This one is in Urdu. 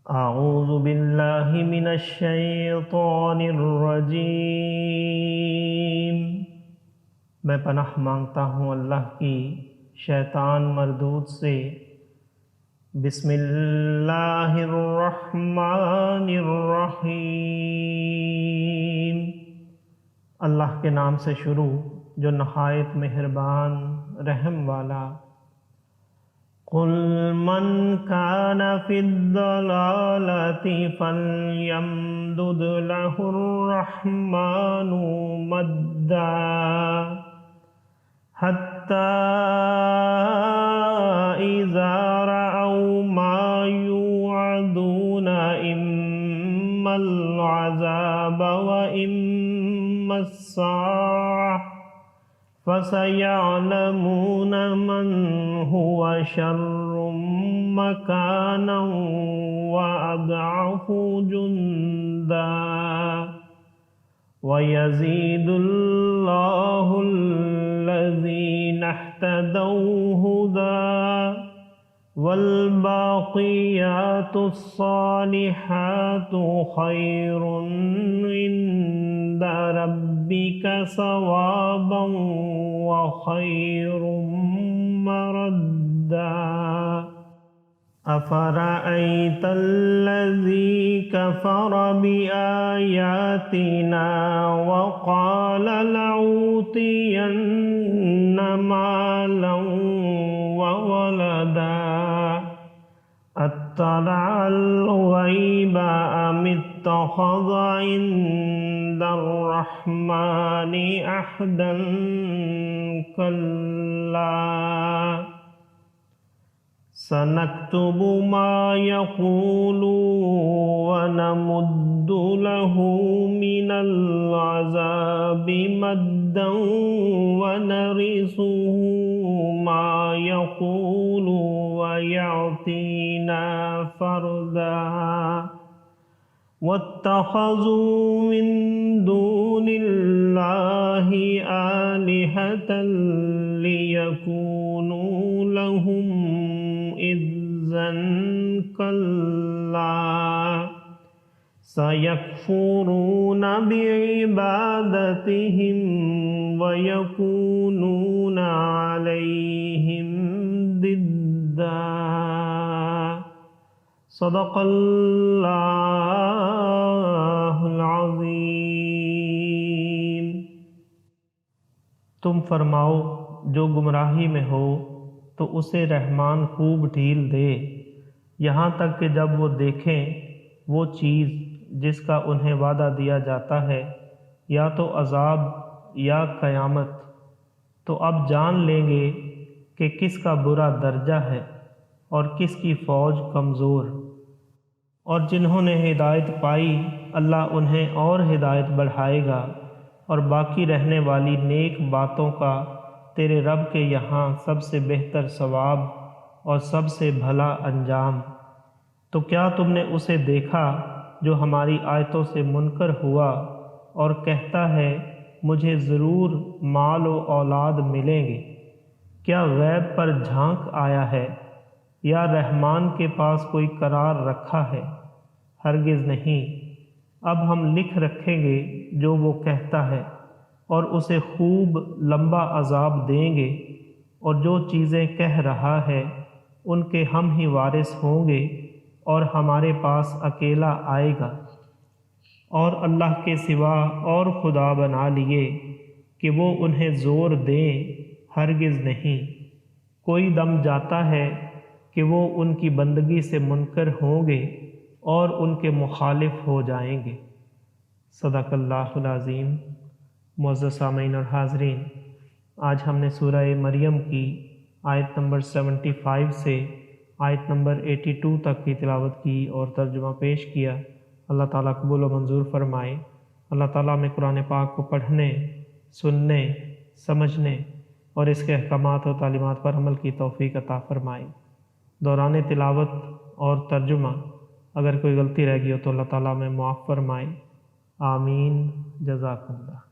اعوذ باللہ من الشیطان الرجیم، میں پناہ مانگتا ہوں اللہ کی شیطان مردود سے۔ بسم اللہ الرحمن الرحیم، اللہ کے نام سے شروع جو نہایت مہربان رحم والا۔ قل من كان في الضلالة فليمدد له الرحمن مدا حتى إذا رأوا ما يوعدون إما العذاب وإما الساعة فسيعلمون من هو شر مكانا وأضعف جندا ويزيد الله الذين اهتدوا هدى والباقيات الصالحات خير عند ربك ثوابا وخير مردا أفرأيت الذي كفر بآياتنا وقال لأوتين مالا وولدا اطلع الغيب أم اتخذ عند الرحمن عهدا كلا سنكتب ما يقول ونمد له من العذاب مدا ونرثه ما يقول ويعطينا فردا واتخذوا من دون الله آلهة ليكونوا لهم إذا كلا سيكفرون بعبادتهم ويكونون عليهم ضدا صدق اللہ العظیم۔ تم فرماؤ جو گمراہی میں ہو تو اسے رحمان خوب ڈھیل دے، یہاں تک کہ جب وہ دیکھیں وہ چیز جس کا انہیں وعدہ دیا جاتا ہے، یا تو عذاب یا قیامت، تو اب جان لیں گے کہ کس کا برا درجہ ہے اور کس کی فوج کمزور۔ اور جنہوں نے ہدایت پائی اللہ انہیں اور ہدایت بڑھائے گا، اور باقی رہنے والی نیک باتوں کا تیرے رب کے یہاں سب سے بہتر ثواب اور سب سے بھلا انجام۔ تو کیا تم نے اسے دیکھا جو ہماری آیتوں سے منکر ہوا اور کہتا ہے مجھے ضرور مال و اولاد ملیں گے؟ کیا غیب پر جھانک آیا ہے یا رحمان کے پاس کوئی قرار رکھا ہے؟ ہرگز نہیں۔ اب ہم لکھ رکھیں گے جو وہ کہتا ہے، اور اسے خوب لمبا عذاب دیں گے، اور جو چیزیں کہہ رہا ہے ان کے ہم ہی وارث ہوں گے، اور ہمارے پاس اکیلا آئے گا۔ اور اللہ کے سوا اور خدا بنا لیے کہ وہ انہیں زور دیں، ہرگز نہیں۔ کوئی دم جاتا ہے کہ وہ ان کی بندگی سے منکر ہوں گے اور ان کے مخالف ہو جائیں گے۔ صدق اللہ العظیم۔ معزز سامعین اور حاضرین، آج ہم نے سورہ مریم کی آیت نمبر 75 سے آیت نمبر 82 تک کی تلاوت کی اور ترجمہ پیش کیا۔ اللہ تعالیٰ قبول و منظور فرمائے۔ اللہ تعالیٰ میں قرآن پاک کو پڑھنے، سننے، سمجھنے اور اس کے احکامات و تعلیمات پر عمل کی توفیق عطا فرمائے۔ دوران تلاوت اور ترجمہ اگر کوئی غلطی رہ گئی ہو تو اللہ تعالیٰ میں معاف فرمائے۔ آمین۔ جزاک اللہ۔